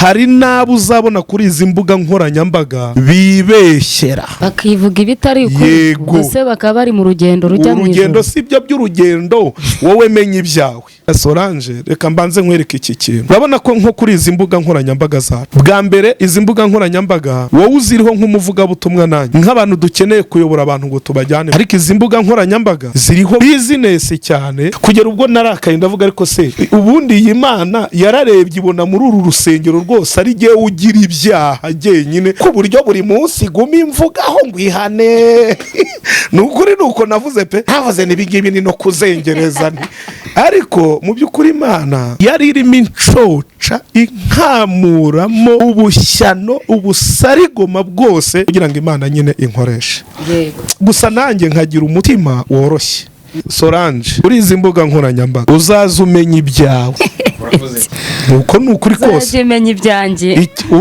hari nabo uzabona kuri izi mbuga nkoranyambaga bibeshyera bakivuga ibitari ukuri bose bakaba bari mu rugendo rujya mu urugendo si byo by'urugendo wowe menye ibyawe. Solange reka mbanze nkwereke iki kintu. Urabona ko nko kuri izi mbuga nkoranyambaga zacu bwa mbere izi mbuga nkoranyambaga wowe uziriho nk'umuvugabutumwa nanjye nk'abantu dukeneye kuyobora abantu ngo tubajyane, ariko izi mbuga nkoranyambaga ziriho business cyane kugera ubwo narakaye ndavuga ariko se ubundi iyi Mana yararebye ibona muri uru rusengero rwose ari giye ugira ibyaha jyenyine ku buryo buri munsi guma imvugaho ngwihane nukuri nuko navuze pe havuze nibigibi ni no kuzengereza ariko mu by'ukuri Imana yari irimo incoca inkamuramo ubushyano ubusarigoma bwose kugira ngo Imana nyine inkoreshe. Gusa nanjye nkagira umutima woroshye. Solange kuri izi mbuga nkoranyambaga uzaza umenya ibyawe nuko nukuri kose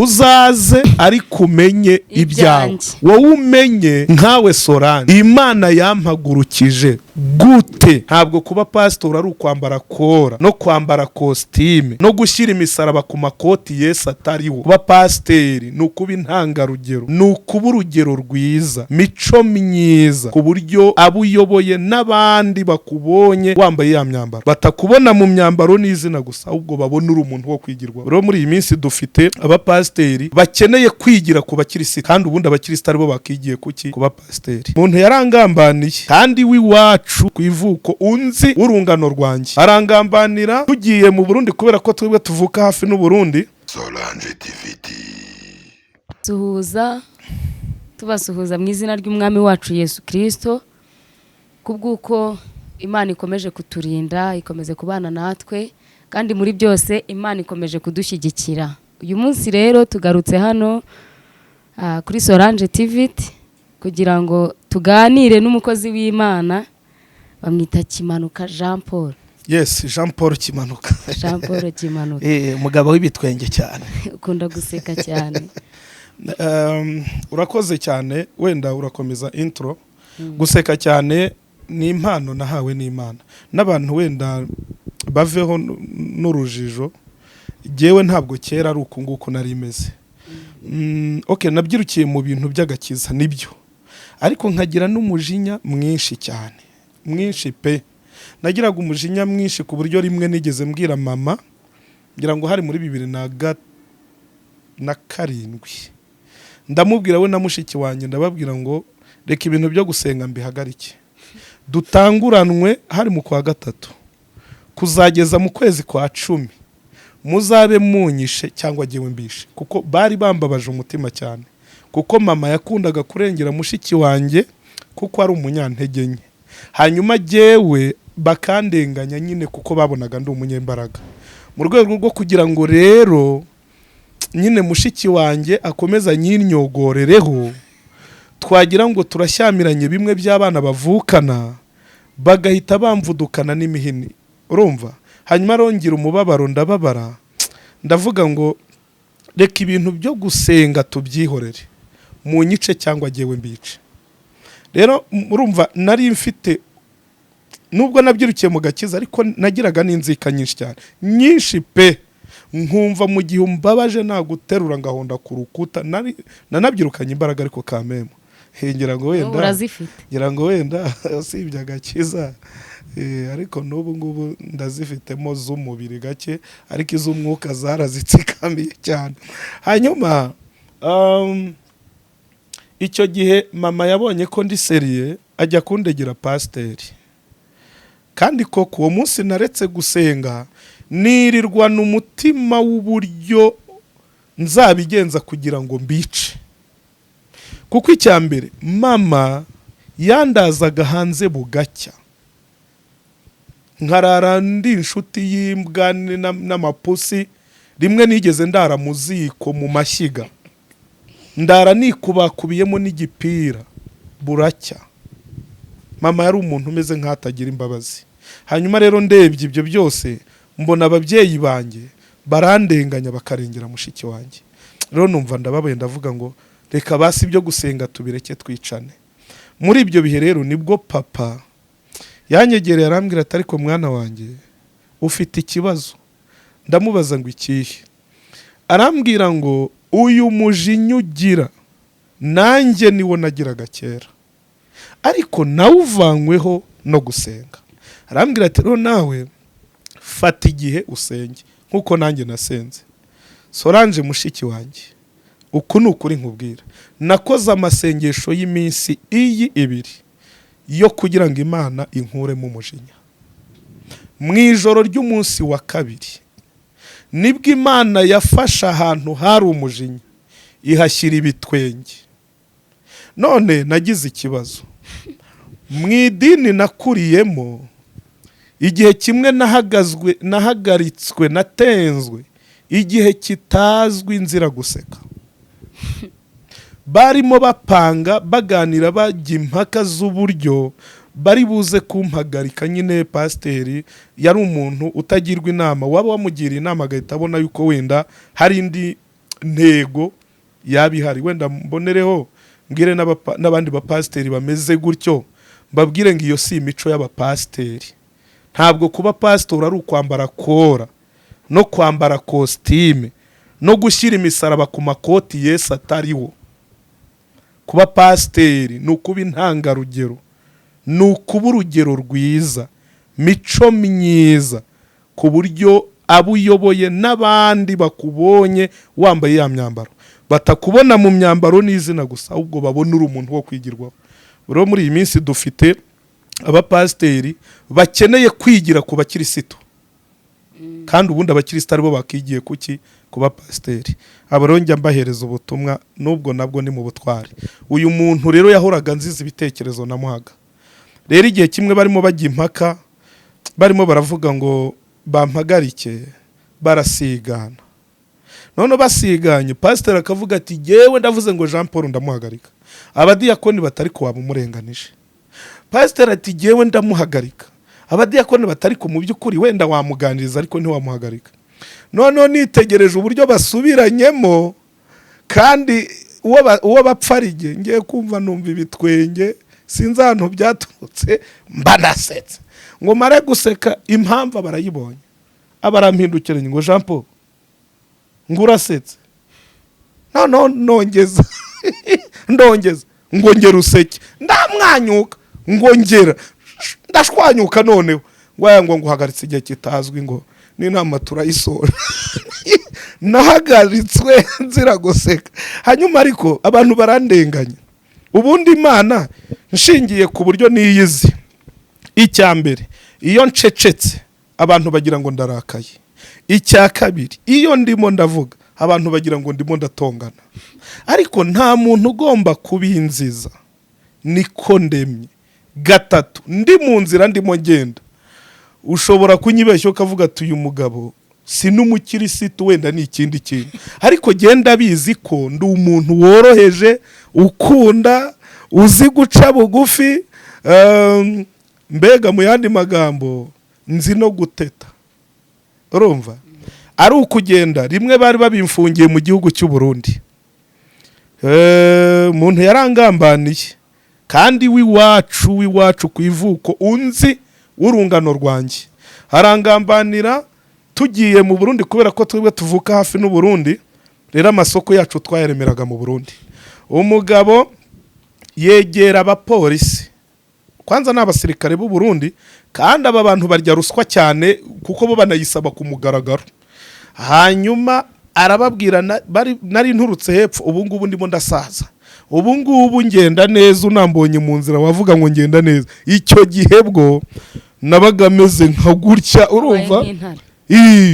uzaze ariko umenye ibyawe wowe umenye nkawe Solange Imana yampagurukije gute. Ntabwo kuba pastor ari ukwambara kora no kwambara costume no gushyira imisaraba ku makoti Yesu atariwo. Kuba pasiteri ni ukuba intangarugero, ni ukuba urugero rwiza, mico myiza ku buryo abo uyoboye n'abandi bakubonye wambaye ya myambaro batakubona mu myambaro n'izina gusa ahubwo babona uri umuntu wo kwigirwa. Rero muri iyi minsi dufite abapasiteri bakeneye kwigira ku bakirisitu kandi ubundi abakirisitu aribo bakigiye kuki kuba pasiteri. Umuntu yarangambaniye kandi w'iwacu ku ivuko unzi urungano rwanjye arangambanira tugiye mu Burundi kubera ko twebwe tuvuka hafi n'u Burundi. Solange TVT tubasuhuza mu izina ry'umwami wacu Yesu Kristo kubwuko Imana ikomeje kuturinda, ikomeze kubana natwe kandi muri byose Imana ikomeje kudushyigikira. Uyu munsi rero tugarutse hano kuri Solange TVT kugira ngo tuganire n'umukozi w'Imana bamwita Kimanuka Jean Paul. Yes, Jean Paul Kimanuka. Jean Paul Kimanuka. Umugabo w'ibitwenge cyane. Ukunda guseka cyane. Urakoze cyane, wenda urakomeza intro. Guseka cyane ni impano nahawe n'Imana. N'abantu wenda baveho n'urujijo. Jewe ntabwo kera ari uko nguko nari meze. Okay, nabyirukiye mu bintu by'agakiza nibyo. Ariko nkagira n'umujinya mwinshi cyane. Mwinshi pe. Nagiraga umujinya mwinshi ku buryo rimwe nigeze mbwira mama ngira ngo hari muri 2007 ndamubwira we na mushiki wanjye ndababwira ngo reka ibintu byo gusenga mbihagarike dutanguranwe hari mu kwa gatatu kuzageza mu kwezi kwa 10 muzabe munyishe cyangwa giwe mbishe kuko bari bambabaje umutima cyane kuko mama yakundaga kurengera mushiki wanjye kuko ari umunyantege nke hanyuma jewe bakandenganya nyine kuko babonaga ndi umunyembaraga mu rwego rwo kugira ngo rero nyine mushiki wanjye akomeza nyinyogorereho twagira ngo turashyamiranye bimwe by'abana bavukana bagahita bamvudukana n'imihini urumva hanyuma rongira umubabaro ndababara ndavuga ngo reka ibintu byo gusenga tubyihorere mu nyice cyangwa jewe mbice rero urumva nari mfite nubwo nabyirukiye mu gakiza ariko nagiraga n'inzika nyinshi cyane nyinshi pe nkumva mu gihe umbabaje naguterura ngahonda ku rukuta nanabyirukanye imbaraga ariko kamemo ngira ngo wenda usibye agakiza ariko n'ubu ngubu ndazifitemo z'umubiri gake ariko iz'umwuka zarazitsikamiye cyane hanyuma icyo gihe mama yabonye ko ndi seriye ajya kundegera pasiteri kandi ko uwo munsi naretse gusenga nirirwa n'umutima w'uburyo nzabigenza kugira ngo mbice kuko icyambere mama yandazaga hanze bugacya nkarara ndi inshuti y'imbwa n'amapusi rimwe nigeze ndara mu ziko mu mashyiga ndara nikubakubiyemo n'igipira buracya mama yari umuntu umeze nk'atagira imbabazi hanyuma rero ndebye ibyo byose mbona ababyeyi banjye barandenganya bakarengera mushiki wanjye rero numva ndababaye ndavuga ngo reka basi ibyo gusenga tubireke twicane muri ibyo bihe rero nibwo papa yanyegereye arambwira ati ariko mwana wanjye ufite ikibazo ndamubaza ngo ikihe arambwira ngo uyu mujinya ugira nanjye niwo nagiraga kera, ariko nawe uvanyweho no gusenga. Arambwira ati rero nawe fata igihe usenge nk'uko nanjye nasenze. Solange mushiki wanjye, uku ni ukuri nkubwira, nakoze amasengesho y'iminsi iyi 2 yo kugira ngo Imana inkuremo umujinya. Mu ijoro ry'umunsi wa 2 nibwo Imana yafashe ahantu hari umujinya ihashyira ibitwenge. None nagize ikibazo mu idini nakuriyemo, igihe kimwe nahagaritswe natenzwe igihe kitazwi nzira guseka. Barimo bapanga baganira bajya impaka z'uburyo bari buze kumpagarika. Nyine pasiteri yari umuntu utagirwa inama, waba wamugira inama agahita abona yuko wenda hari indi ntego yabihari. Wenda mbonereho mbwire n'abandi bapasiteri bameze gutyo, mbabwire ngo iyo si imico y'abapasiteri. Ntabwo kuba pastor ari ukwambara kora no kwambara kostime no gushyira imisaraba ku makoti Yesu atariwo. Kuba pasiteri ni ukuba intangarugero, ni ukuba urugero rwiza, mico myiza, ku buryo abo uyoboye n'abandi bakubonye wambaye ya myambaro batakubona mu myambaro n'izina gusa, ahubwo babona uri umuntu wo kwigirwaho. Rero muri iyi minsi dufite abapasiteri bakeneye kwigira ku bakirisitu, kandi ubundi abakirisitu aribo bakigiye kuki kuba pasiteri. Abo rero njya mbahereza ubutumwa, nubwo nabwo ni mu butwari. Uyu muntu rero yahoraga nziza ibitekerezo namuhaga. Rero igihe kimwe barimo bajya impaka, barimo baravuga ngo bampagarike, barasigana. None basiganye, pasiteri akavuga ati jewe ndavuze ngo Jean Paul ndamuhagarika, abadiyakoni batari ko wamurenganije. Pasiteri ati jewe ndamuhagarika, abadiyakoni batari ko mu by'ukuri wenda wamuganiriza ariko ntiwamuhagarika. None nitegereje uburyo basubiranyemo, kandi uwo bapfarige ngiye kumva numva ibitwenge, sinzi ahantu byaturutse, mba nasetse ngo mare guseka. Impamvu barayibonye, abarampindukiranye ngo Jean Paul ngo urasetse. Nongeza ndongeza ngo ngera useke, ndamwanyuka ngo ngera ndashwanyuka. Noneho ngo nguhagaritse igihe kitazwi, ngo n'inama turayisora. Nahagaritswe nzira guseka. Hanyuma ariko abantu barandenganya. Ubundi Imana nshingiye ku buryo niyizi, icya mbere iyo ncecetse abantu bagira ngo ndarakaye. Icya kabiri iyo ndimo ndavuga abantu bagira ngo ndimo ndatongana. Ariko nta muntu ugomba kubinziza, niko ndemye. Gatatu, ndi mu nzira ndimo ngenda, ushobora kunyibeshya ukavuga ati uyu mugabo si n'umukirisitu, wenda ni ikindi kintu, ariko genda bizi ko ndi umuntu woroheje, ukunda, uzi guca bugufi, mbega mu yandi magambo nzi no guteta. Urumva? Ari ukugenda rimwe bari babimfungiye mu gihugu cy'u Burundi. Umuntu yarangambaniye, kandi wiwacu ku ivuko unzi urungano rwanjye, harangambanira tugiye mu Burundi kubera ko twebwe tuvuka hafi n'u Burundi. Rero amasoko yacu twayaremeraga mu Burundi. Umugabo yegera abapolisi, kwanza n'abasirikare b'u Burundi, kandi aba bantu barya ruswa cyane kuko bo banayisaba ku mugaragaro. Hanyuma arababwira nari nturutse hepfo, ubu ngubu ndimo ndasaza, ubu ngubu ngenda neza, unambonye mu nzira wavuga ngo ngenda neza. Icyo gihe bwo nabaga meze nka gutya, urumva?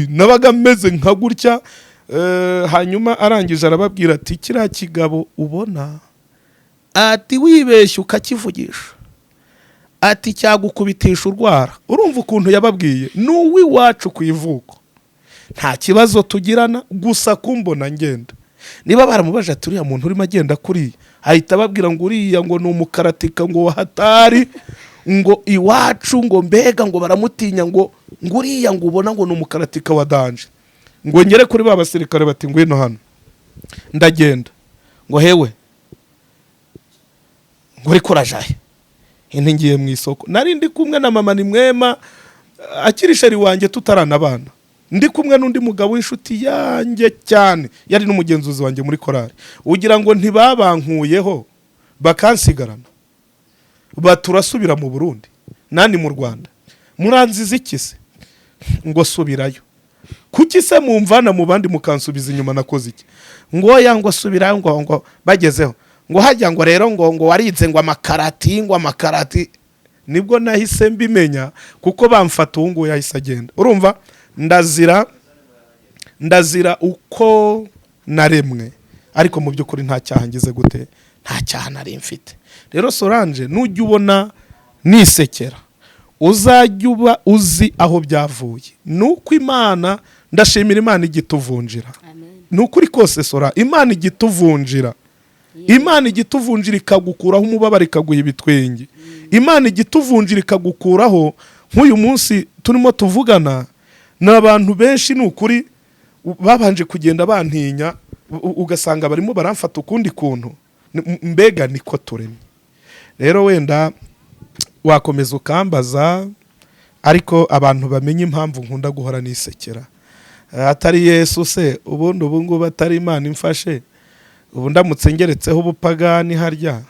Nabaga meze nka gutya. Hanyuma arangije arababwira ati kiriya kigabo ubona, ati wibeshye ukakivugisha, ati cyagukubitisha urwara. Urumva ukuntu yababwiye? N'uwiwacu ku ivuko, nta kibazo tugirana, gusa kumbona ngenda. Niba baramubaje ati uriya muntu urimo agenda kuri, ahita ababwira ngo uriya ngo ni umukaratika, ngo hatari, ngo iwacu ngo mbega ngo baramutinya, ngo uriya ngo ubona ngo ni umukaratika wa danje. Ngo ngere kuri ba basirikare bati ngwino hano. Ndagenda ngo hewe ngo uri kurajaye. Ngiye mu isoko, nari ndi kumwe na mama ni mwema, akiri sheri wanjye tutaranabana. ndi kumwe n'undi mugabo w'inshuti yanjye cyane, yari n'umugenzuzi wanjye muri korari, ugira ngo ntibabankuyeho bakansigarana, baturasubira mu Burundi nani mu Rwanda, muranziza iki se? Ngo subirayo. Kuki se mumvana mu bandi mukansubiza inyuma, nakoze iki? Ngo yangwa subirayo, ngo bagezeho ngo hajya ngo rero ngo warinze ngo amakarati. Nibwo nahise mbimenya, kuko bamfata uwo ngo yahise agenda. Urumva, ndazira uko naremwe, ariko mu by'ukuri nta cyaha ngize gute, nta cyaha nari mfite. Rero Solange, nujya ubona nisekera, uzajya uba uzi aho byavuye. Nuko Imana, ndashimira Imana igituvunjira. Nukuri kose Sora, Imana igituvunjira. Imana igituvunjira ikagukuraho umubabaro, ikaguha ibitwenge. Imana igituvunjira ikagukuraho nk'uyu munsi turimo tuvugana, n'abantu benshi nukuri babanje kugenda bantinya, ugasanga barimo baramfata ukundi kuntu. Mbega niko turemye. Rero wenda wakomeza ukambaza, ariko abantu bamenye impamvu nkunda guhora nisekera. Atari Yesu se, ubundi ubu ngubu atari Imana imfashe, ubu ndamutse ngeretseho ubupagani harya,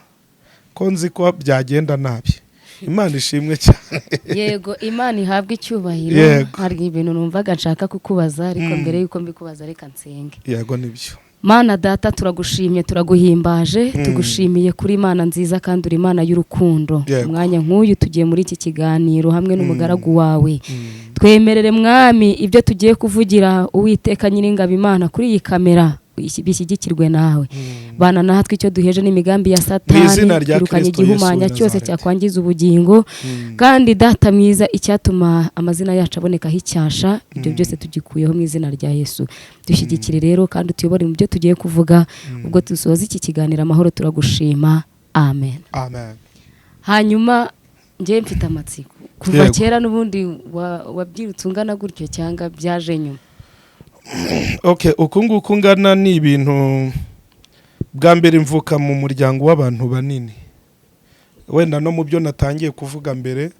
ko nzi ko byagenda nabi. Imana ishimwe cyane. Yego, Imana ihabwe icyubahiro. Hari ibintu numvaga nshaka kukubaza, ariko mbere yuko mbikubaza reka nsenge. Yego, nibyo. Mana Data, turagushimye, turaguhimbaje, tugushimiye kuri Imana nziza kandi uri Imana y'urukundo. Umwanya nk'uyu tugiye muri iki kiganiro hamwe n'umugaragu wawe. Twemerere Mwami ibyo tugiye kuvugira, Uwiteka Nyiringabo Imana, kuri iyi kamera bishyigikirwe nawe. Bana natwe icyo duheje n'imigambi ya Satani, irukanye igihumanya cyose cyakwangiza ubugingo, kandi Data mwiza, icyatuma amazina yacu abonekaho icyasha, ibyo byose tugikuyeho mu izina rya Yesu. Dushyigikire rero kandi utuyobore mu byo tugiye kuvuga, ubwo dusoza iki kiganiro amahoro, turagushima. Amen. Hanyuma njye mfite amatsiko, kuva kera n'ubundi wabyirutse ungana gutyo cyangwa byaje nyuma? Okay, uku nguku ngana ni ibintu bwa mbere mvuka mu muryango w'abantu banini. Wenda no mu byo natangiye kuvuga mbere,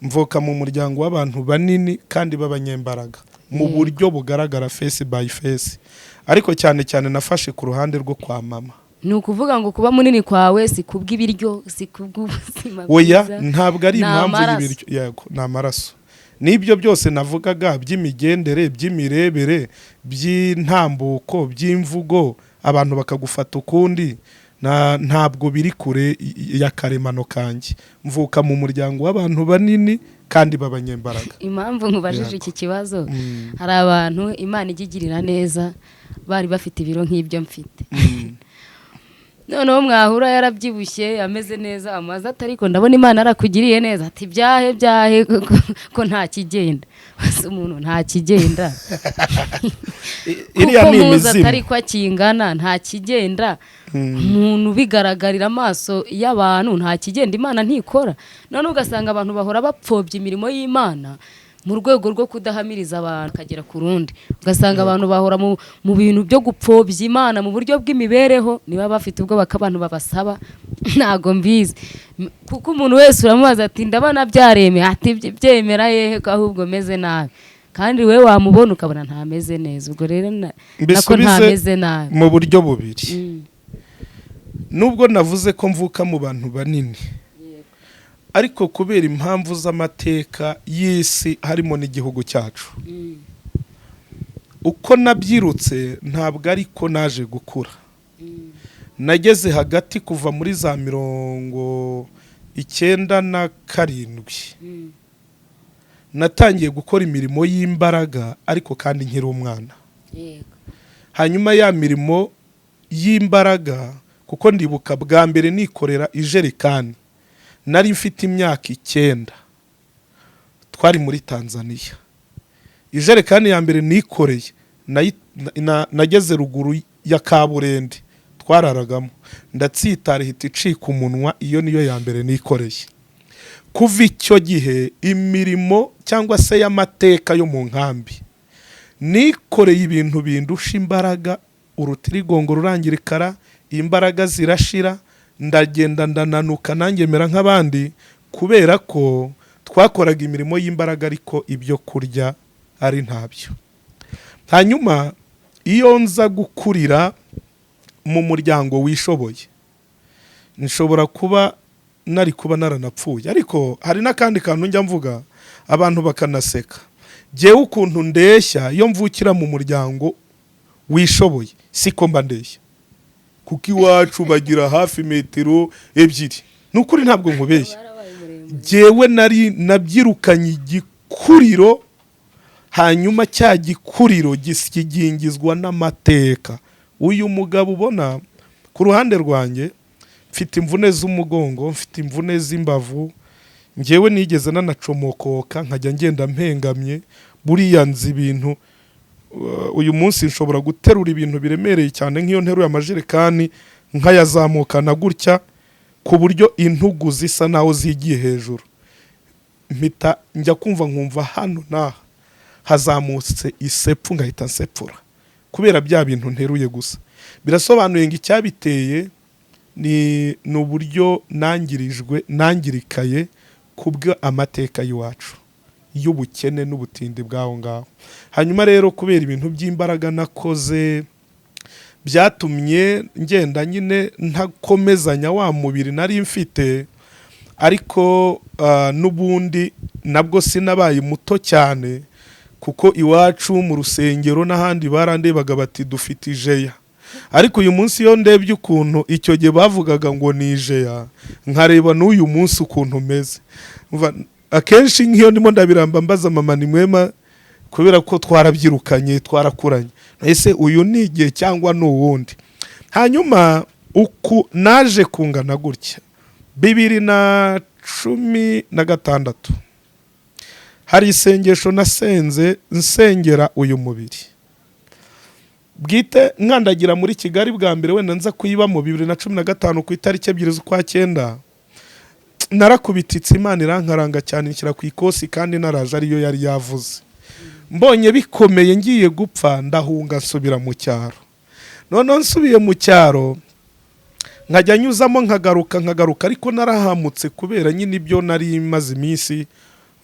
mvuka mu muryango w'abantu banini kandi b'abanyembaraga, mu buryo bugaragara face by face. Ariko cyane cyane nafashe ku ruhande rwo kwa mama. Ni ukuvuga ngo kuba munini kwawe si kubw'ibiryo, si kubw'ubuzima bwiza. Oya, ntabwo ari impamvu y'ibiryo. Yego, ni amaraso. Nibyo byose navugaga, by'imigendere, by'imirebere, by'intambuko, by'imvugo, abantu bakagufata ukundi, ntabwo biri kure y'akaremano kanjye. Mvuka mu muryango w'abantu banini kandi b'abanyembaraga. Impamvu nkubajije iki kibazo, hari abantu Imana igigirira neza bari bafite ibiro nk'ibyo mfite. Noneho mwahura yarabyibushye, ameze neza, amaze atariko ndabona Imana arakugiriye neza, ati byahe ko nta kigenda. Base umuntu nta kigenda. Iriya ni imizima. Atariko akingana nta kigenda. Umuntu bigaragarira amaso y'abantu nta kigenda, Imana ntikora. None ugasanga abantu bahora bapfobya imirimo y'Imana mu rwego rwo kudahamiriza abantu kagera ku rundi. Ugasanga abantu bahora mu bintu byo gupfobya Imana mu buryo bw'imibereho, niba bafite ubwo bakabantu babasaba, ntago mbizi. Kuko umuntu wese uramubaza ati ndabona byareme, ati byemera yehe ko ahubwo meze nabi. Kandi we wamubona ukabona ntameze neza. Ubwo rero nako ntameze nabi. Mu buryo bubiri. Nubwo navuze ko mvuka mu bantu banini, ariko kubera impamvu z'amateka y'isi harimo n'igihugu cyacu, uko nabyirutse ntabwo ariko naje gukura. Nageze hagati kuva muri za 97 natangiye gukora imirimo y'imbaraga, ariko kandi nkiri umwana. Hanyuma ya mirimo y'imbaraga, kuko ndibuka bwa mbere nikorera ijerekani, nari mfite imyaka 9, twari muri Tanzania. Ijerekani ya mbere nikoreye nageze ruguru ya Kaburende twararagamo, ndatsitara hita icika umunwa. Iyo niyo ya mbere nikoreye. Kuva icyo gihe imirimo cyangwa se y'amateka yo mu nkambi, nikoreye ibintu bindusha imbaraga, urutirigongo rurangirikara, imbaraga zirashira, ndagenda ndananuka nanjye mera nk'abandi, kubera ko twakoraga imirimo y'imbaraga ariko ibyo kurya ari ntabyo. hanyuma iyo nza gukurira mu muryango wishoboye nshobora kuba nari kuba naranapfuye. Ariko hari n'akandi kantu njya mvuga abantu bakanaseka, jyewe ukuntu ndeshya iyo mvukira mu muryango wishoboye siko mba ndeshya, kuko iwacu bagira hafi metero 2. Nukuri ntabwo nkubeshya, jyewe nari nabyirukanye igikuriro, hanyuma cya gikuriro gishyigingizwa n'amateka. Uyu mugabo ubona ku ruhande rwanjye mfite imvune z'umugongo, mfite imvune z'imbavu, njyewe nigeze nanacomokoka nkajya ngenda mpengamye. Buriya nzi ibintu, uyu munsi nshobora guterura ibintu biremereye cyane nk'iyo nteruye amajerekani nkayazamukana gutya, ku buryo intugu zisa naho zigiye hejuru. Mpita njya kumva nkumva hano naha hazamutse isepfu, ngahita nsepfura kubera bya bintu nteruye gusa. Birasobanuye ngo icyabiteye ni uburyo nangirikaye kubwo amateka y'iwacu y'ubukene n'ubutindi bwaho ngaho. Hanyuma rero kubera ibintu by'imbaraga nakoze byatumye ngenda nyine ntakomezanya wa mubiri nari mfite, ariko n'ubundi nabwo sinabaye muto cyane, kuko iwacu mu rusengero n'ahandi barandebaga bati dufite ijeya. Ariko uyu munsi iyo ndebye ukuntu icyo gihe bavugaga ngo ni ijeya, nkareba n'uyu munsi ukuntu meze, akenshi nk'iyo ndimo ndabiramba mbaza mama ni mwema, kubera ko twarabyirukanye twarakuranye, ese uyu ni igihe cyangwa ni uwundi. Hanyuma uku naje kungana gutya 2016 hari isengesho nasenze nsengera uyu mubiri bwite, nkandagira muri Kigali bwa mbere, wenda nza kuyiba mu 2015 ku itariki 2 z'ukwa 9. Narakubititse, Imana irankaranga cyane nshyira ku ikosi, kandi naraje ariyo yari yavuze. Mbonye bikomeye ngiye gupfa, ndahunga nsubira mu cyaro. None nsubiye mu cyaro nkajya nyuzamo nkagaruka, ariko narahamutse kubera nyine ibyo nari maze iminsi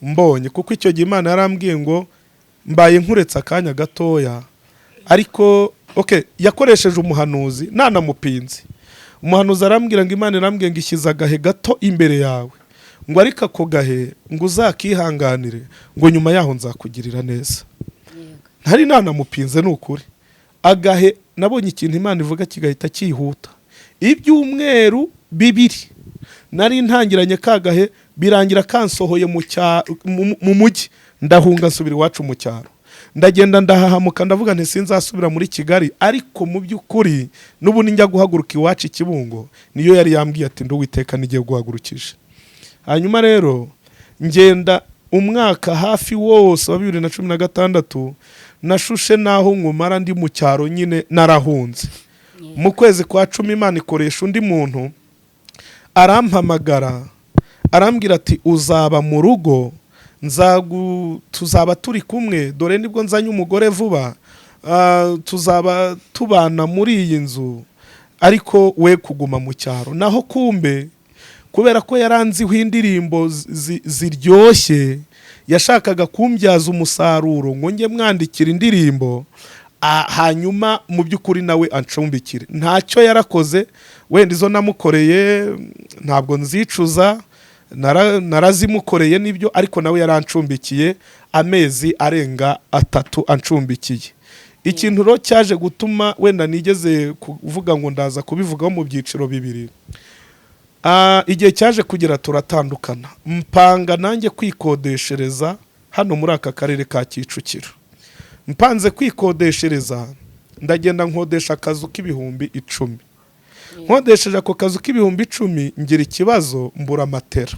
mbonye, kuko icyo gihe Imana yarambwiye ngo mbaye nkuretse akanya gatoya. Ariko yakoresheje umuhanuzi nanamupinze. Umuhanuzi arambwira ngo Imana irambwiye ngo ishyize agahe gato imbere yawe, ngo ariko ako gahe ngo uzakihanganire, ngo nyuma yaho nzakugirira neza. Ntari nanamupinze, ni ukuri. Agahe nabonye ikintu Imana ivuga kigahita cyihuta. Ibyumweru 2 nari ntangiranye kagahe, birangira kansohoye mu mujyi, ndahunga nsubira iwacu mu cyaro. Ndagenda ndahahamuka, ndavuga nti sinzasubira muri Kigali. Ariko mu by'ukuri n'ubundi njya guhaguruka iwacu i Kibungo, niyo yari yambwiye ati Uwiteka nigiye guhagurukije. Hanyuma rero ngenda umwaka hafi wose wa 2016 nashushe naho nkumara ndi mu cyaro, nyine narahunze. Mu kwezi kwa 10 Imana ikoresha undi muntu arampamagara, arambwira ati uzaba mu rugo, tuzaba turi kumwe, dore nibwo nzanye umugore vuba, tuzaba tubana muri iyi nzu, ariko we kuguma mu cyaro. Naho kumbe kubera ko yaranziho indirimbo ziryoshye, yashakaga kumbyaza umusaruro ngo njye mwandikira indirimbo, hanyuma mu by'ukuri nawe ancumbikire. Ntacyo yarakoze, wenda izo namukoreye ntabwo nzicuza, narazimukoreye nibyo, ariko nawe yarancumbikiye amezi arenga 3 ancumbikiye. Ikintu ro cyaje gutuma wenda nigeze kuvuga ngo ndaza kubivugaho mu byiciro 2. Igihe cyaje kugira turatandukana, mpanga nanjye kwikodeshereza hano muri aka karere ka Kicukiro. Mpanze kwikodeshereza, ndagenda nkodesha akazu k'ibihumbi 10. Nkodesheje ako kazu k'ibihumbi 10, ngira ikibazo mbura matera.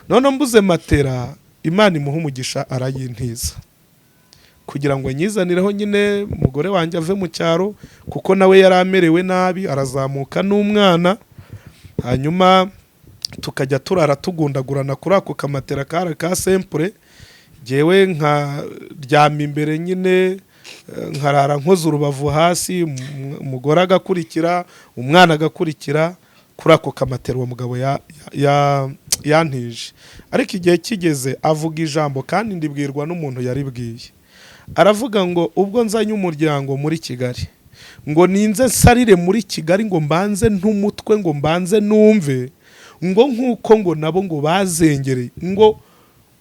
None mbuze matera, Imana imuha umugisha arayintiza, kugira ngo nyizanireho nyine umugore wanjye ave mu cyaro, kuko nawe yaramerewe nabi, arazamuka n'umwana. Hanyuma tukajya turara tugundagurana kuri ako kamatera ka simple, jewe nkaryama imbere nyine, nkarara nkoze urubavu hasi, umugore agakurikira, umwana agakurikira kuri ako kamatera uwo mugabo yantije. Ariko igihe kigeze avuga ijambo, kandi ndibwirwa n'umuntu yaribwiye. aravuga ngo ubwo nzanye umuryango muri Kigali ngo ninze nsarire muri Kigali ngo mbanze ntumutwe ngo mbanze numve ngo nkuko ngo nabo ngo bazengereye ngo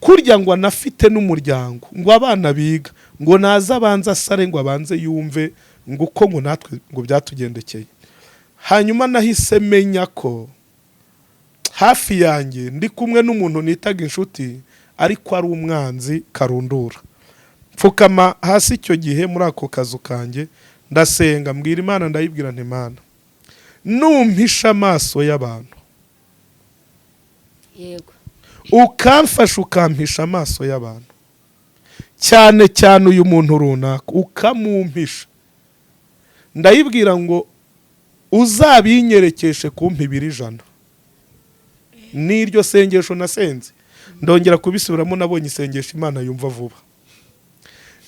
kurya ngo anafite n'umuryango ngo abana biga ngo naza abanza sare ngo abanze yumve ngo uko ngo natwe ngo byatugendekeye. Hanyuma nahise menya ko hafi yanjye ndi kumwe n'umuntu nitaga inshuti ariko ari umwanzi karundura. Pfukama hasi icyo gihe muri ako kazu kanjye ndasenga mbwira Imana, ndayibwira nti Imana numpisha amaso y'abantu, yego, ukamfasha ukampisha amaso y'abantu, cyane cyane uyu muntu runaka ukamumpisha, ndayibwira ngo uzabinyerekeshe kumpa 200. N'iryo sengesho nasenze ndongera kubisubiramo, nabonye isengesho Imana yumva vuba.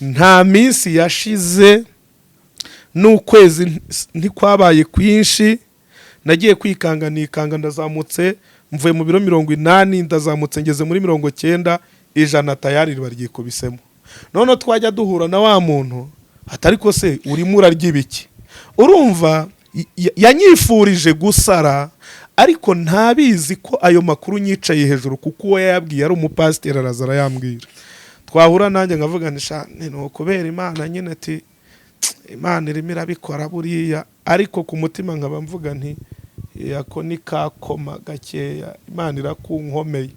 Nta minsi yashize n'ukwezi ntikwabaye kwinshi, nagiye kwikanga nikanga, ndazamutse mvuye mu biro 80 ndazamutse ngeze muri 90, 100 tayari baryikubisemo. None twajya duhura na wa muntu atari ko se urimo urarya ibiki, urumva yanyifurije gusara, ariko ntabizi ko ayo makuru nyicaye hejuru, kuko uwo yabwiye ari umupasiteri arazara yambwira. Twahura nanjye ngavuga nti no kubera Imana nyine ati Imana irimo irabikora buriya, ariko ku mutima nkaba mvuga nti yako ni kakoma gakeya, Imana irakunkomeye.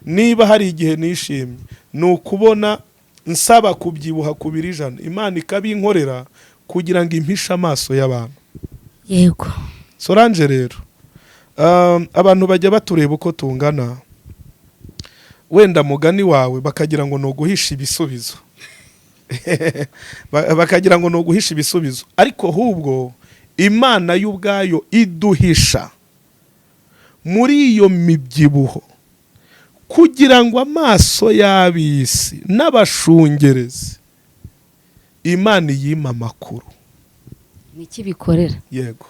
Niba hari igihe nishimye ni ukubona nsaba kubyibuha ku 100, Imana ikabinkorera kugira ngo impishe amaso y'abantu. Yego Solange rero abantu bajya batureba uko tungana, wenda mugani wawe bakagira ngo no guhisha ibisubizo bakagira ngo no guhisha ibisubizo, ariko hubwo Imana y'ubwayo iduhisha muri iyo mibyibuho kugira ngo amaso y'abisi n'abashungerezi Imana yima amakuru. Niki bikorera? Yego,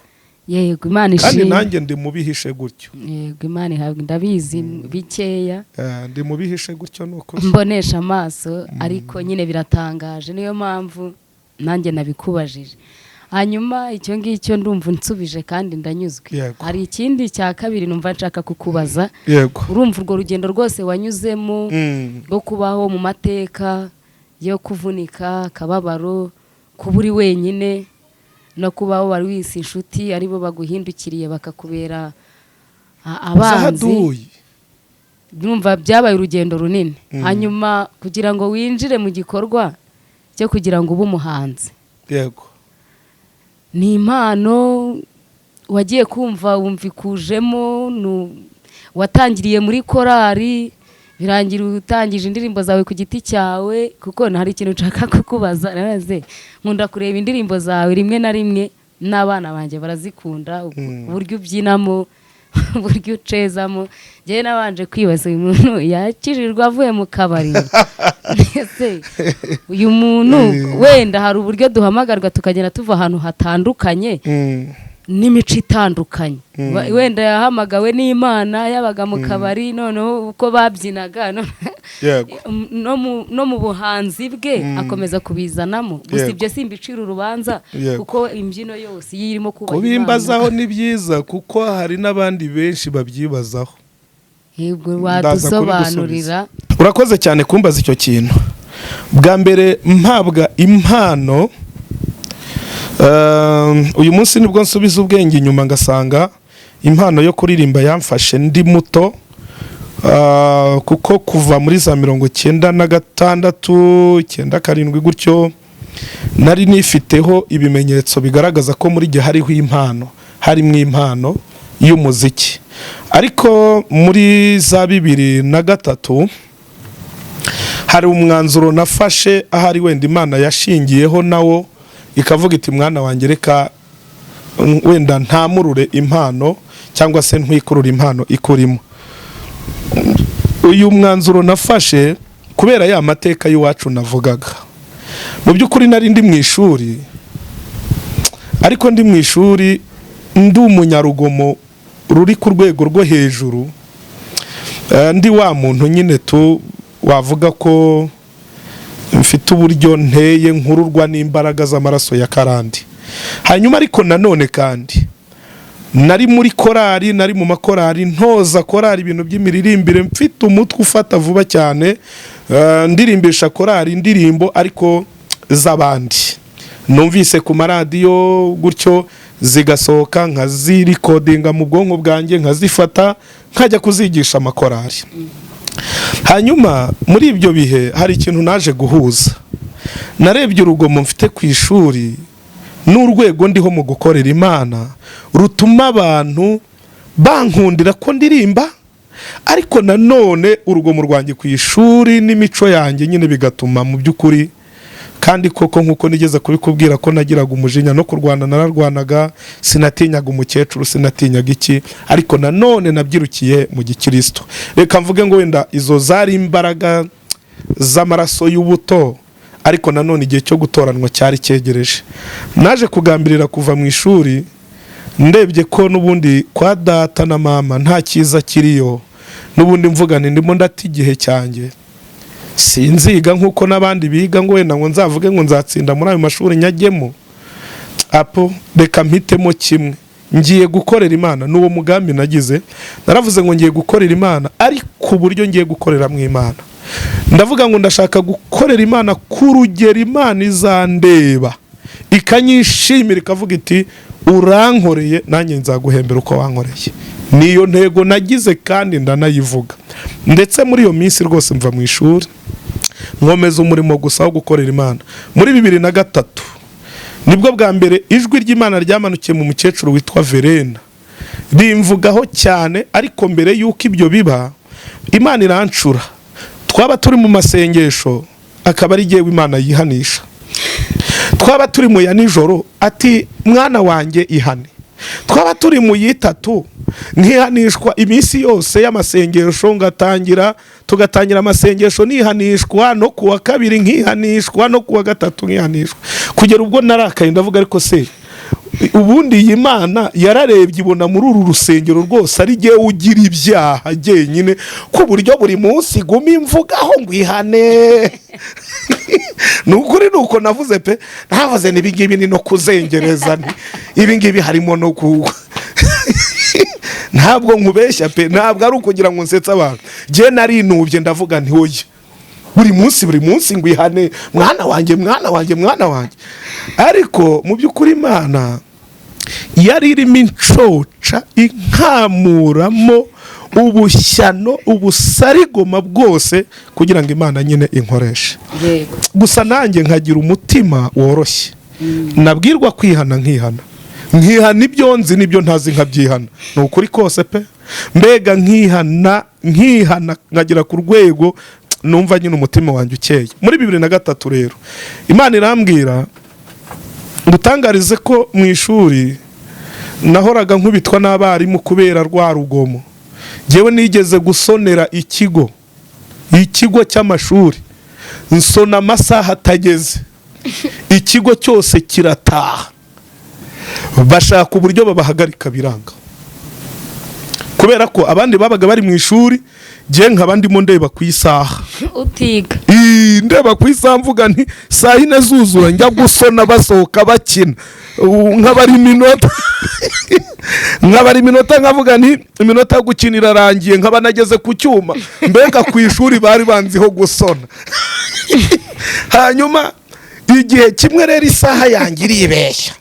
yego, Imana ishimwe. Kandi nanjye ndi mubihishe gutyo. Yego, Imana ihabwa ndabizi bikeya. Ndi mubihishe gutyo nuko mbonesha amaso, ariko nyine biratangaje, niyo mpamvu nanjye nabikubajije. Hanyuma icyo ngicyo ndumva nsubije kandi ndanyuzwe. Hari ikindi cya kabiri numva nshaka kukubaza. Yego. Urumva urwo rugendo rwose wanyuzemo rwo kubaho mu mateka yo kuvunika, kababaro, kuburi wenyine, no kubaho wari wisi inshuti aribo baguhindukiriye bakakubera abanzi. Numva byabaye urugendo runini. Hanyuma kugira ngo winjire mu gikorwa cyo kugira ngo ube umuhanzi. Yego. Ni impano wagiye kumva wumvikujemo, watangiriye muri korari, birangira utangije indirimbo zawe ku giti cyawe, kuko hari ikintu nshaka kukubaza. Naraze nkunda kureba indirimbo zawe rimwe na rimwe, n'abana banjye barazikunda, uburyo ubyinamo, uburyo ucezamo. Njye nabanje kwibaza uyu muntu yakirirwa avuye mu kabari. Uyu muntu wenda hari uburyo duhamagarwa tukagenda tuva ahantu hatandukanye n'imico itandukanye. Wenda yahamagawe n'Imana, yabaga mu kabari, noneho uko babyinaga no mu buhanzi bwe akomeza kubizanamo. Gusa ibyo simbicira urubanza, kuko imbyino yose yirimo kubimbazaho ni byiza, kuko hari n'abandi benshi babyibazaho. Yego, wadusobanurira. Urakoze cyane kumbaza icyo kintu. Bwa mbere mpabwa impano, uyu munsi nibwo nsubiza ubwenge inyuma ngasanga impano yo kuririmba yamfashe ndi muto, kuko kuva muri za 96, 97 gutyo nari nifiteho ibimenyetso bigaragaza ko muri gihe hariho impano, harimo impano y'umuziki. Ariko muri za 2003 hari umwanzuro nafashe, ahari wenda Imana yashingiyeho nawo ikavuga iti mwana wanjye reka wenda ntamurure impano cyangwa se ntwikurura impano ikurimo. Uyu mwanzuro nafashe kubera ya mateka y'iwacu navugaga. Mu by'ukuri nari ndi mu ishuri, ariko ndi mu ishuri ndi umunyarugomo ruri ku rwego rwo hejuru, ndi wa muntu nyine wavuga ko mfite uburyo nteye nkururwa n'imbaraga z'amaraso ya karandi. Hanyuma ariko nanone kandi nari muri korari, nari mu makorari ntoza korari ibintu by'imiririmbire, mfite umutwe ufata vuba cyane, ndirimbisha korari indirimbo ariko z'abandi numvise ku maradiyo gutyo zigasohoka, nkazirikodinga mu bwonko bwanjye, nkazifata nkajya kuzigisha amakorari. Hanyuma muri ibyo bihe hari ikintu naje guhuza, narebye urugomo mfite ku ishuri n'urwego ndiho mu gukorera Imana rutuma abantu bankundira ko ndirimba, ariko nanone urugomo rwanjye ku ishuri n'imico yanjye nyine bigatuma mu by'ukuri, kandi koko nkuko nigeze kubikubwira ko nagiraga umujinya no kurwana, nararwanaga, sinatinyaga umukecuru, sinatinyaga iki, ariko nanone nabyirukiye mu gikristo. Reka mvuge ngo wenda izo zari imbaraga z'amaraso y'ubuto, ariko nanone igihe cyo gutoranwa cyari cyegereje. Naje kugambirira kuva mu ishuri, ndebye ko n'ubundi kwa data na mama nta cyiza kiriyo, n'ubundi mvugane ndimo ndata igihe cyanjye, sinziga nkuko n'abandi biga ngo wenda ngo nzavuge ngo nzatsinda muri ayo mashuri nyagemo. Apo reka mpitemo kimwe, ngiye gukorera Imana. N'uwo mugambi nagize, naravuze ngo ngiye gukorera Imana, ariko uburyo ngiye gukorera mu Imana, ndavuga ngo ndashaka gukorera Imana ku rugero Imana izandeba ikanyishimira, ikavuga iti urankoreye nanjye nzaguhembera uko wankoreye. Niyo ntego nagize kandi ndanayivuga. Ndetse muri iyo minsi rwose mva mu ishuri, nkomeza umurimo gusa wo gukorera Imana. Muri 2003 nibwo bwa mbere ijwi ry'Imana ryamanukiye mu mukecuru witwa Verena, rimvugaho cyane. Ariko mbere yuko ibyo biba, Imana irancura. Twaba turi mu masengesho, akaba ari jyewe Imana yihanisha. Twaba turi mu ya nijoro, ati mwana wanjye ihane. Twaba turi mu yitatu, nkihanishwa iminsi yose y'amasengesho, tugatangira amasengesho nihanishwa, no kuwa kabiri nkihanishwa, no kuwa gatatu nkihanishwa, kugera ubwo narakaye ndavuga ariko se ubundi iyi Mana yararebye ibona muri uru rusengero rwose ari jyewe ugira ibyaha jyenyine, ku buryo buri munsi guma imvugaho ngo ihane. Nukuri nuko navuze pe, navuze nibi ngibi ni no kuzengereza, ibi ngibi harimo no ntabwo nkubeshya pe, ntabwo ari ukugira ngo nsetse abantu. Je narinubye ndavuga nti hoye buri munsi ngo ihane, mwana wanjye. Ariko mu by'ukuri Imana yari irimo incoca inkamuramo ubushyano, ubusarigoma bwose, kugira ngo Imana nyine inkoreshe. Gusa nanjye nkagira umutima woroshye, nabwirwa kwihana nkihana ibyo nzi n'ibyo ntazi nkabyihana. Ni ukuri kose pe, mbega nkihana nkagira ku rwego numva nyine umutima wanjye ukeye. Muri 2003 rero Imana irambwira ngutangarize ko mu ishuri nahoraga nkubitwa n'abarimu kubera rwa rugomo. Jewe nigeze gusonera ikigo cy'amashuri, nsona amasaha atageze, ikigo cyose kirataha, bashaka uburyo babahagarika biranga, kubera ko abandi babaga bari mu ishuri, je nkaba ndimo ndeba ku isaha utiga, ndeba ku isaha mvuga nti saa 4 zuzura njya gusona basohoka bakina, nkabari iminota nkavuga nti iminota yo gukinira arangiye, nkaba nageze ku cyuma, mbega ku ishuri bari banziho gusona. Hanyuma igihe kimwe rero isaha yanjye iribeshya,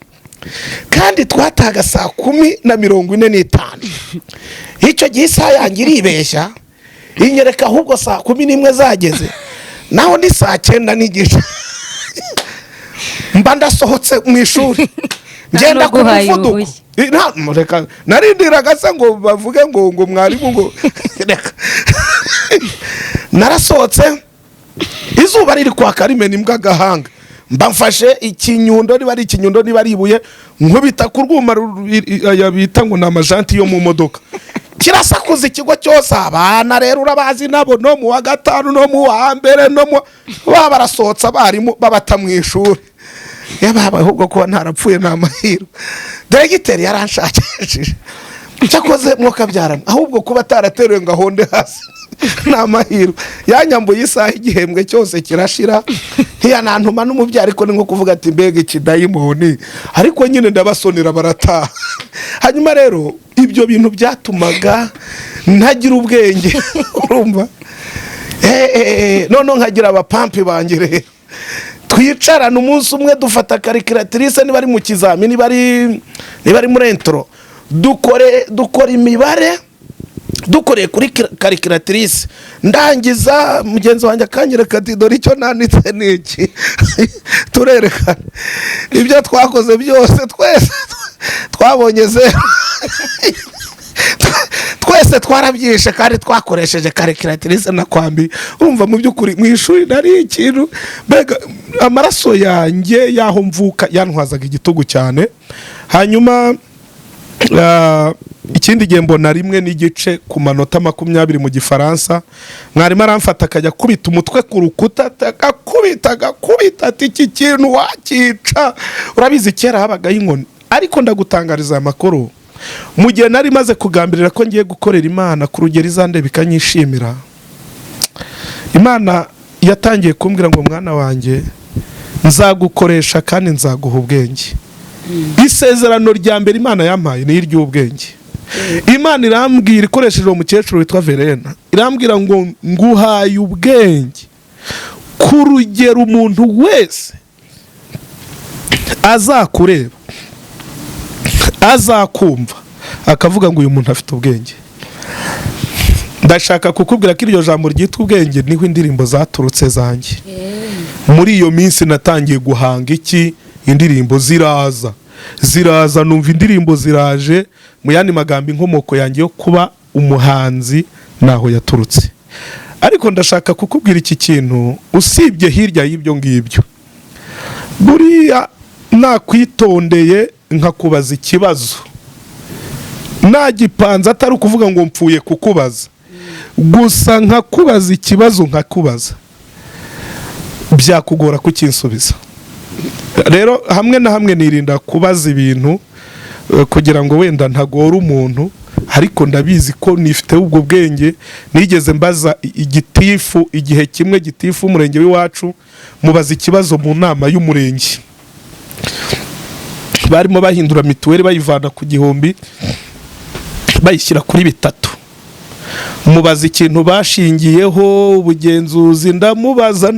kandi twataga saa 10:45. Icyo gihe isaha yanjye iribeshya, inyereka ahubwo saa 11 zageze, naho ni saa 9:30 mba ndasohotse mu ishuri ngenda ku muvuduko. Reka narindiraga se ngo bavuge ngo mwarimu ngo reka. Narasohotse, izuba riri kwaka rimena imbwa gahanga, mba mfashe ikinyundo, niba ari ikinyundo niba ari ibuye, nkubita ku rwuma yabita ngo n'amajanti yo mu modoka, kirasakuza ikigo cyose. Abana rero urabazi nabo, no mu wa gatanu no mu wa mbere no mu barasohotse abarimu babata mu ishuri. Yababa ahubwo kuba ntarapfuye n'amahirwe, diregiteri yaranshakishije, cyakoze mwuka byarama, ahubwo kuba tarateruye ngahonde hasi ni amahirwe yanyambuye isaha igihembwe cyose kirashira ntiyanantuma n'umubyeyi ariko ni nko kuvuga ati mbega ikidayimoni ariko nyine ndabasonera barataha. Hanyuma rero ibyo bintu byatumaga ntagira ubwenge urumva none nkagira abapampi banjye rero twicarana umunsi umwe dufata calculatrice niba ari mu kizamini niba ari muri intro dukora imibare dukoreye kuri calculatrice ndangiza mugenzi wanjye akanyereka ati dore icyo nanditse niki turerekana ibyo twakoze byose twese twabonye zero twese twarabyishe kandi twakoresheje calculatrice na kwambi. Urumva mu by'ukuri mu ishuri nari ikintu mbega amaraso yanjye yaho mvuka yantwazaga igitugu cyane. Hanyuma ikindi gihe mbona 1 n'igice ku manota 20 mu gifaransa mwarimu aramfata akajya kubita umutwe ku rukuta agakubita ati iki kintu wakica. Urabizi kera habagaho inkoni, ariko ndagutangariza amakuru mu gihe nari maze kugambirira ko ngiye gukorera Imana ku rugero izande bikanyishimira, Imana yatangiye kumbwira ngo mwana wanjye nzagukoresha kandi nzaguha ubwenge. Isezerano rya mbere Imana yampaye ni iry'ubwenge. Imana irambwira ikoresheje umukecuru witwa Verena, irambwira ngo nguhaye ubwenge ku rugero umuntu wese azakureba azakumva akavuga ngo uyu muntu afite ubwenge. Ndashaka kukubwira ko iryo jambo ryitwa ubwenge niho indirimbo zaturutse zanjye. Muri iyo minsi natangiye guhanga indirimbo ziraza numva indirimbo ziraje, mu yandi magambo inkomoko yanjye yo kuba umuhanzi naho yaturutse. Ariko ndashaka kukubwira iki kintu, usibye hirya y'ibyo ngibyo, buriya nakwitondeye nkakubaza ikibazo nagipanza atari ukuvuga ngo mpfuye kukubaza gusa, nkakubaza ikibazo nkakubaza byakugora kukinsubiza. Rero hamwe na hamwe nirinda kubaza ibintu kugira ngo wenda ntagora umuntu, ariko ndabizi ko nifite ubwo bwenge. Nigeze mbaza igitifu igihe kimwe, gitifu umurenge w'iwacu mubaza ikibazo mu nama y'umurenge, barimo bahindura mituweli bayivana ku 1000 bayishyira kuri 3. Mubaza ikintu bashingiyeho ubugenzuzi, ndamubaza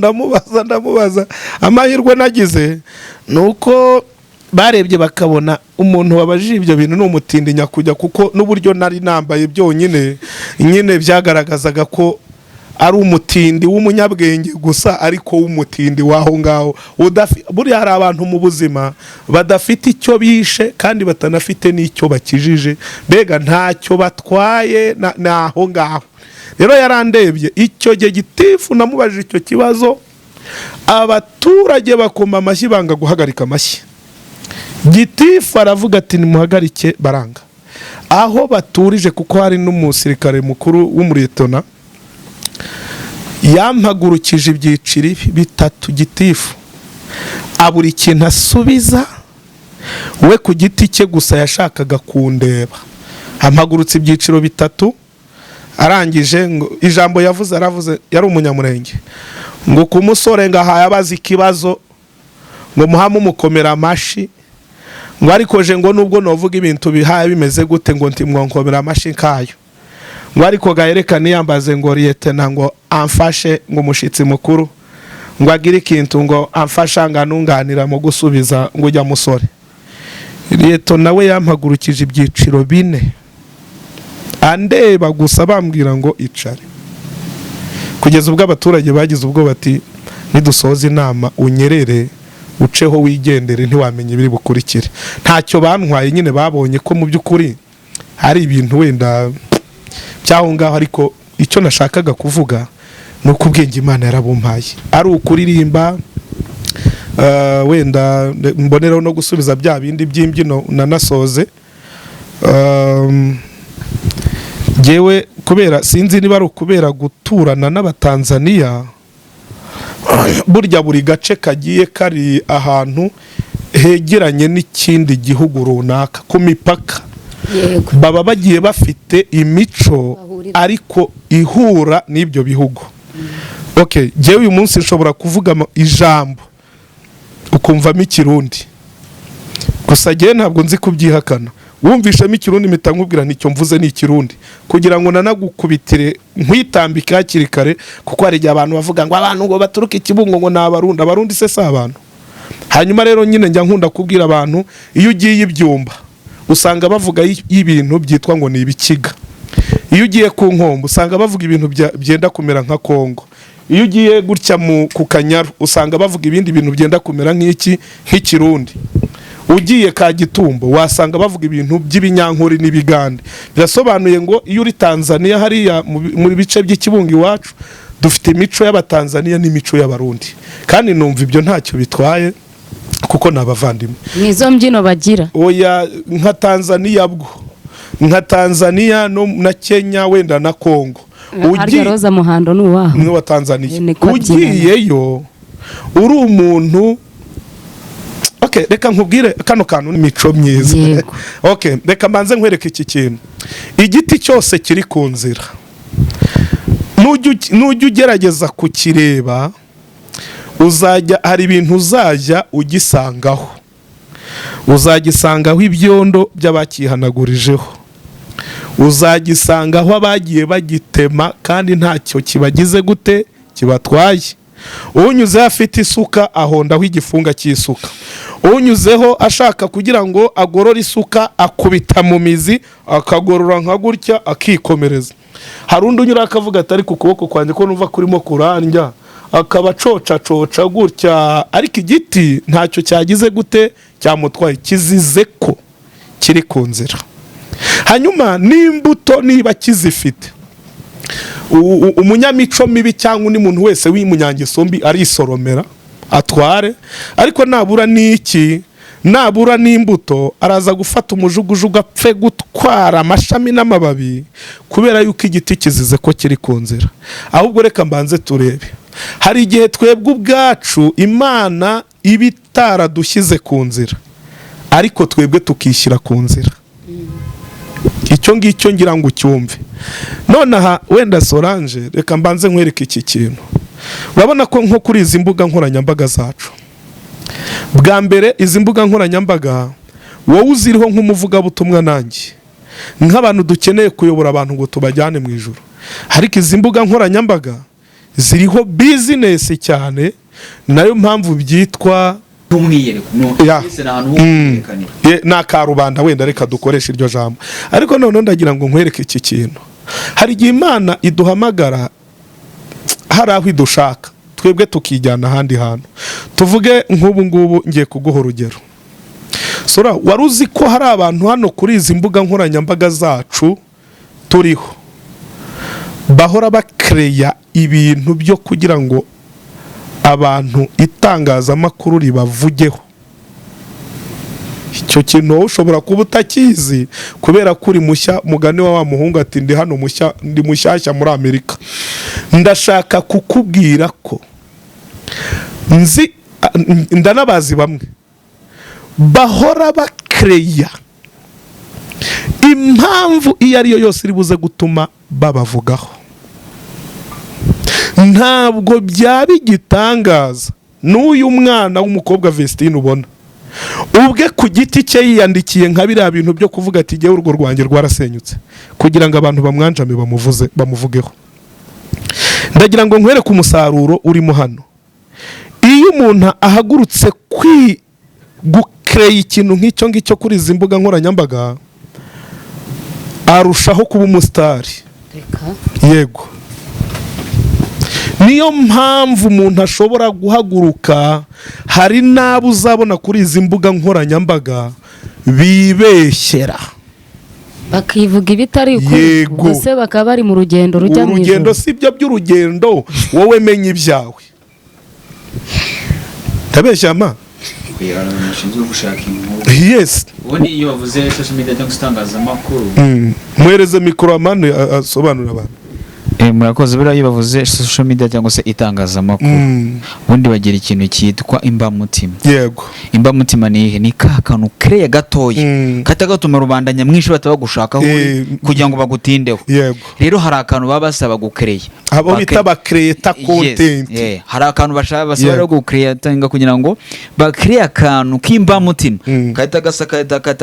amahirwe nagize nuko barebye bakabona umuntu wabajije ibyo bintu ni umutindi nyakujya, kuko n'uburyo nari nambaye byonyine nyine byagaragazaga ko ari umutindi w'umunyabwenge gusa, ariko w'umutindi waho ngaho. Buriya hari abantu mu buzima badafite icyo bishe kandi batanafite n'icyo bakijije, mbega ntacyo batwaye naho ngaho. Rero yarandebye icyo gihe gitifu namubajije icyo kibazo, abaturage bakoma amashyi banga guhagarika amashyi. Gitifu aravuga ati nimuhagarike, baranga. Aho baturije kuko hari n'umusirikare mukuru w'umuretona yampagurukije ibyiciro 3 gitifu abura ikintu asubiza, we ku giti cye gusa yashakaga kundeba. Ampagurutse ibyiciro 3, arangije ngo ijambo aravuze yari umunyamurenge ngo ku musore ngahaye abaza ikibazo ngo muhamu mukomera amashi, ngo ariko je ngo nubwo novuga ibintu bihaye bimeze gute ngo ntimwonkomera amashi kayo, ngo ariko gayerekane yambaze ngo liyetena ngo amfashe ngo umushitsi mukuru ngo agire ikintu ngo amfasha nganunganira mu gusubiza ngo ujya musore. Liyeto nawe yampagurukije ibyiciro 4 andeba gusa bambwira ngo icare, kugeza ubwo abaturage bagize ubwo bati nidusoza inama unyerere uceho wigendere ntiwamenye biri bukurikire. Ntacyo bantwaye, nyine babonye ko mu by'ukuri hari ibintu wenda cyaho ngaho, ariko icyo nashakaga kuvuga nuko ubwenge Imana yarabumpaye, ari ukuririmba wenda mboneraho no gusubiza bya bindi by'imbyino nanasoze. Jewe kubera sinzi niba ari ukubera guturana n'Abatanzania, burya buri gace kagiye kari ahantu hegeranye n'ikindi gihugu runaka ku mipaka. Yego. baba bagiye bafite imico ariko ihura n'ibyo bihugu. Okay, jewe uyu munsi nshobora kuvuga ijambo ukumvamo ikirundi gusa jewe ntabwo nzi kubyihakana, wumvishamo ikirundi mpita nkubwira nicyo mvuze ni ikirundi kugira ngo nanagukubitire nkwitambike hakiri kare, kuko hari igihe abantu bavuga ngo abantu ngo baturuka ikibungo ngo ni abarundi se si abantu. Hanyuma rero nyine njya nkunda kubwira abantu, iyo ugiye ibyumba usanga bavuga y'ibintu byitwa ngo ni ibikiga, iyo ugiye ku nkombo usanga bavuga ibintu byenda kumera nka Kongo, iyo ugiye gutya ku Kanyaru usanga bavuga ibindi bintu byenda kumera nk'ikirundi, ugiye Kagitumbo wasanga bavuga ibintu by'ibinyankuri n'ibigande. Birasobanuye ngo iyo uri Tanzania hariya muri bice by'ikibungo iwacu dufite imico y'abatanzania n'imico y'abarundi, kandi numva ibyo ntacyo bitwaye kuko nabavandimwe. Nizo mbyino bagira. Oya, nka Tanzania bwo, nka Tanzania no na Kenya wenda na Kongo. Harya Roza Muhando n'uwaho. Ni wa Tanzania. Ugiyeyo uri umuntu. Okay, reka nkubwire kano kantu n'imico myiza. Okay, reka manze nkwereke iki kintu. Igiti cyose kiri ku nzira, nujya ugerageza kukireba uzajya hari ibintu uzajya ugisangaho, uzagisangaho ibyondo by'abakihanagurijeho, uzagisangaho abagiye bagitema kandi ntacyo kibagize gute kibatwaye. Unyuzeho afite isuka ahondaho igifunga cy'isuka, unyuzeho ashaka kugira ngo agorore isuka akubita mu mizi akagorora nka gutya akikomereza. Hari undi unyura akavuga atari ku kuboko kwanjye ko numva kurimo kurandya, akaba coca gutya, ariko igiti ntacyo cyagize gute cyamutwaye, kizize ko kiri ku nzira. Hanyuma n'imbuto niba kizifite, umunyamico mibi cyangwa undi muntu wese w'imunyangeso mbi arisoromera atware, ariko nabura n'iki, nabura n'imbuto araza gufata umujugujugu apfe gutwara amashami n'amababi kubera yuko igiti kizize ko kiri ku nzira. Ahubwo reka mbanze turebe, hari igihe twebwe ubwacu Imana iba itaradushyize ku nzira ariko twebwe tukishyira ku nzira. Icyo ngicyo ngira ngo ucyumve. Nonaha wenda Solange reka mbanze nkwereke iki kintu. Urabona ko nko kuri izi mbuga nkoranyambaga zacu, bwa mbere izi mbuga nkoranyambaga wowe uziriho nk'umuvugabutumwa nanjye nk'abantu dukeneye kuyobora abantu ngo tubajyane mu ijuru, ariko izi mbuga nkoranyambaga ziriho business cyane, nayo mpamvu byitwa na karubanda. Wenda reka dukoresha iryo jambo, ariko none ndagira ngo nkwereke iki kintu. Hari igihe Imana iduhamagara hari aho idushaka twebwe tukijyana ahandi hantu. Tuvuge nk'ubu ngubu ngiye kuguha urugero. Sora, wari uzi ko hari abantu hano kuri izi mbuga nkoranyambaga zacu turiho bahora bakreya ibintu byo kugira ngo abantu itangazamakuru ribavugeho? Icyo kintu ushobora kuba utakizi kubera kuri mushya, mugani wa muhungu ati ndi hano mushya, ndi mushyashya muri Amerika. Ndashaka kukubwira ko nzi ndanabazi bamwe bahora bakreya impamvu iyo ariyo yose iri buze gutuma babavugaho. Ntabwo byaba igitangaza n'uyu mwana w'umukobwa Vestine ubona ubwe ku giti cye yiyandikiye nka biriya bintu byo kuvuga ati jyewe urwo rwanjye rwarasenyutse kugira ngo abantu bamwanjame bamuvugeho. Ndagira ngo nkwereke umusaruro urimo hano. Iyo umuntu ahagurutse gukreye ikintu nk'icyo ngicyo kuri izi mbuga nkoranyambaga arushaho kuba umusitari. Yego, niyo mpamvu umuntu ashobora guhaguruka. Hari n'abo uzabona kuri izi mbuga nkoranyambaga bibeshyera bakivuga ibitari ukuri, gusa bakaba bari mu rugendo rujya mu ijuru. Urugendo si byo by'urugendo, wowe menya ibyawe. Ndabeshya ma yes. Ubundi iyo bavuze social media cyangwa itangazamakuru, muhereze mikoro amano asobanura abantu. murakoze buriya iyo bavuze social media cyangwa se itangazamakuru ubundi bagira ikintu cyitwa imbamutima. Yego. Imbamutima ni ka kantu kreye gatoya katagatuma rubanda nyamwinshi batabagushakaho kugira ngo bagutindeho. Yego. Rero hari akantu baba basaba gukreye abo bita ba creator content. Hari akantu basaba rero gucreatinga kugira ngo bakreye akantu k'imbamutima kahita gasa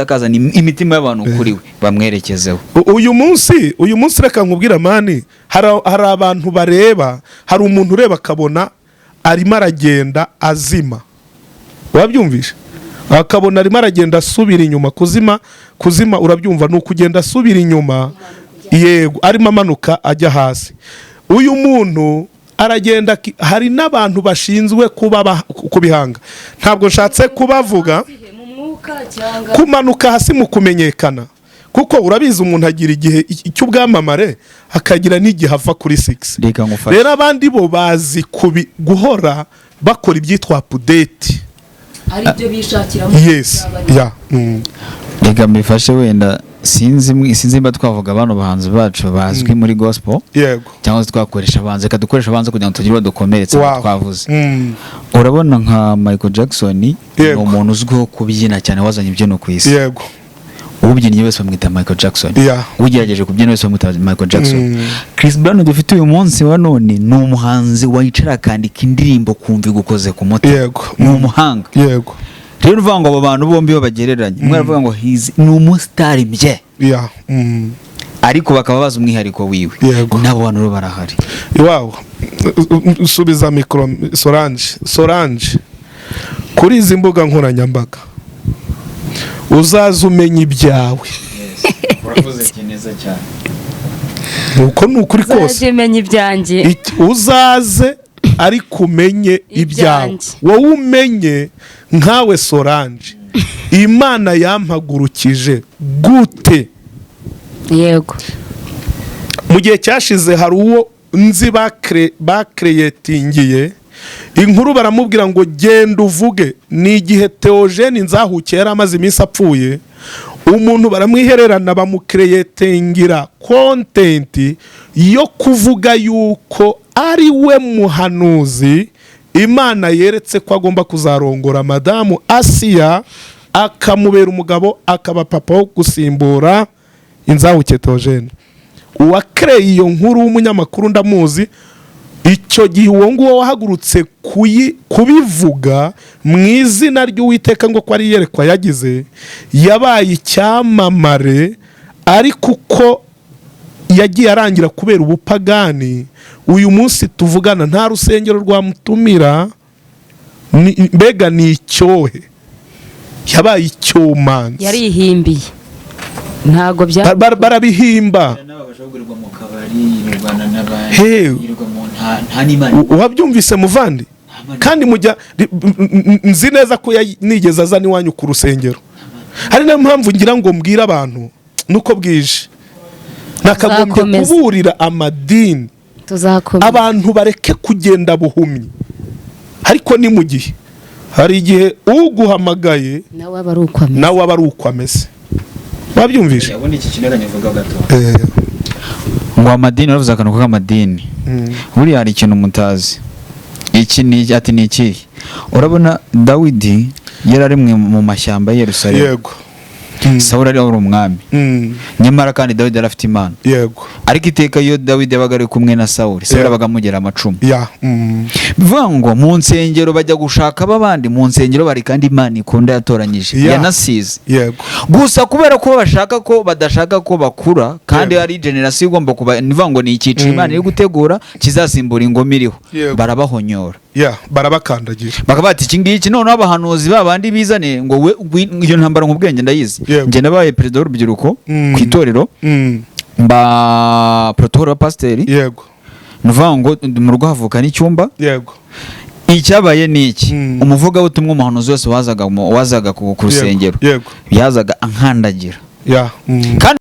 kazana imitima y'abantu kuri we bamwerekezeho. Uyu munsi reka nkubwira mani, hari abantu bareba, hari umuntu ureba akabona arimo aragenda azima, wabyumvisha, akabona arimo aragenda asubira inyuma. Kuzima urabyumva, ni ukugenda asubira inyuma, yego, arimo amanuka ajya hasi. Uyu muntu aragenda, hari n'abantu bashinzwe kubihanga, ntabwo nshatse kubavuga, kumanuka hasi mu kumenyekana, kuko urabizi umuntu agira igihe cy'ubwamamare akagira n'igihe ava kuri 6. Rero abandi bo bazi guhora bakora ibyitwa update, ari byo bishakiramo. Yes, ya reka mbifashe wenda sinzi mba twavuga abantu bahanzi bacu bazwi muri gospel. Yego. Cyangwa twakoresha abanze kadukoresha abanze kugira ngo tugire badukomeretse twavuze. Urabona nka Michael Jackson ni umuntu uzwiho kubyina cyane, wazanye ibyino ku isi. Yego. Ubyinnye wese bamwita Michael Jackson. Ugerageje kubyina wese bamwita Michael Jackson. Chris Brown dufite uyu munsi wa none ni umuhanzi wayicara akandika indirimbo kumva igukoze ku mutima. Yego. Ni umuhanga. Yego. Rero uvuga ngo abo bantu bombi babagereranye, umwe aravuga ngo ni umustar mbye, ariko bakaba bazi umwihariko wiwe. Nabo bantu ro barahari. Wow. Subiza mikro Solange kuri izi mbuga nkoranyambaga uzaza umenya ibyawe. Uravuze kineza cyane. Nuko nukuri kose umenya ibyanjye, uzaze ariko umenye ibyawe. Wowe umenye nkawe Solange Imana yampagurukije gute. Yego. Mu gihe cyashize hari uwo nzi bakreatingiye inkuru, baramubwira ngo genda uvuge. Ni igihe Theogene Nzahuke yari amaze iminsi apfuye, umuntu baramwihererana bamukreatingira content yo kuvuga yuko ari we muhanuzi Imana yeretse ko agomba kuzarongora Madamu Asiya, akamubera umugabo, akaba papa wo gusimbura Nzahuke Theogene. Uwakreye iyo nkuru w'umunyamakuru ndamuzi. Icyo gihe uwo nguwo wahagurutse kubivuga mu izina ry'Uwiteka ngo ko ari yerekwa yagize, yabaye icyamamare, ariko uko yagiye arangira kubera ubupagani, uyu munsi tuvugana nta rusengero rwamutumira, mbega ni icyohe, yabaye icyomanzi, yarihimbiye. Ntago barabihimba. Wabyumvise muvandi? Kandi mujya nzi neza ko nigeze azana iwanyu ku rusengero. Hari na mpamvu ngira ngo mbwira abantu nuko bwije, nakagombye kuburira amadini, abantu bareke kugenda buhumyi. Ariko ni mu gihe hari igihe uguhamagaye nawe aba ari uko ameze. Wabyumvishe? Yabona iki kineranye vuga gato. Ngo amadini baravuze akantu k'amadini. Buri hari ikintu mutazi. Iki ni ati ni iki? Urabona Dawidi yararemwe mu mashyamba ya Yerusalemu. Yego. Sawuli ari umwami. Nyamara kandi Dawidi arafite Imana. Yego. Ariko iteka iyo Dawidi yabaga ari kumwe na Sawuli, Sawuli abaga amugera amacumu. Bivuga ngo mu nsengero bajya gushaka abandi, mu nsengero bari kandi Imana ikunda yatoranyije, yanasize. Yego. Gusa kubera ko bashaka ko badashaka ko bakura, kandi hari generation igomba kuba, nivuga ngo ni ikici Imana iri gutegura kizasimbura ingoma iriho, barabahonyora. Barabakandagira. Bakabati iki ngiki noneho abahanuzi babandi bizane ngo iyo ntambara nk'ubwenge ndayizi. Nge nabaye perezida w'urubyiruko ku itorero, mba protocole wa pasiteri. Yego. Nuvuga ngo mu rugo havuka n'icyumba. Yego. Icyabaye niki? Umuvuga butumwa umuhanuzi wese wazaga ku rusengero. Yego. Yazaga ankandagira. Kandi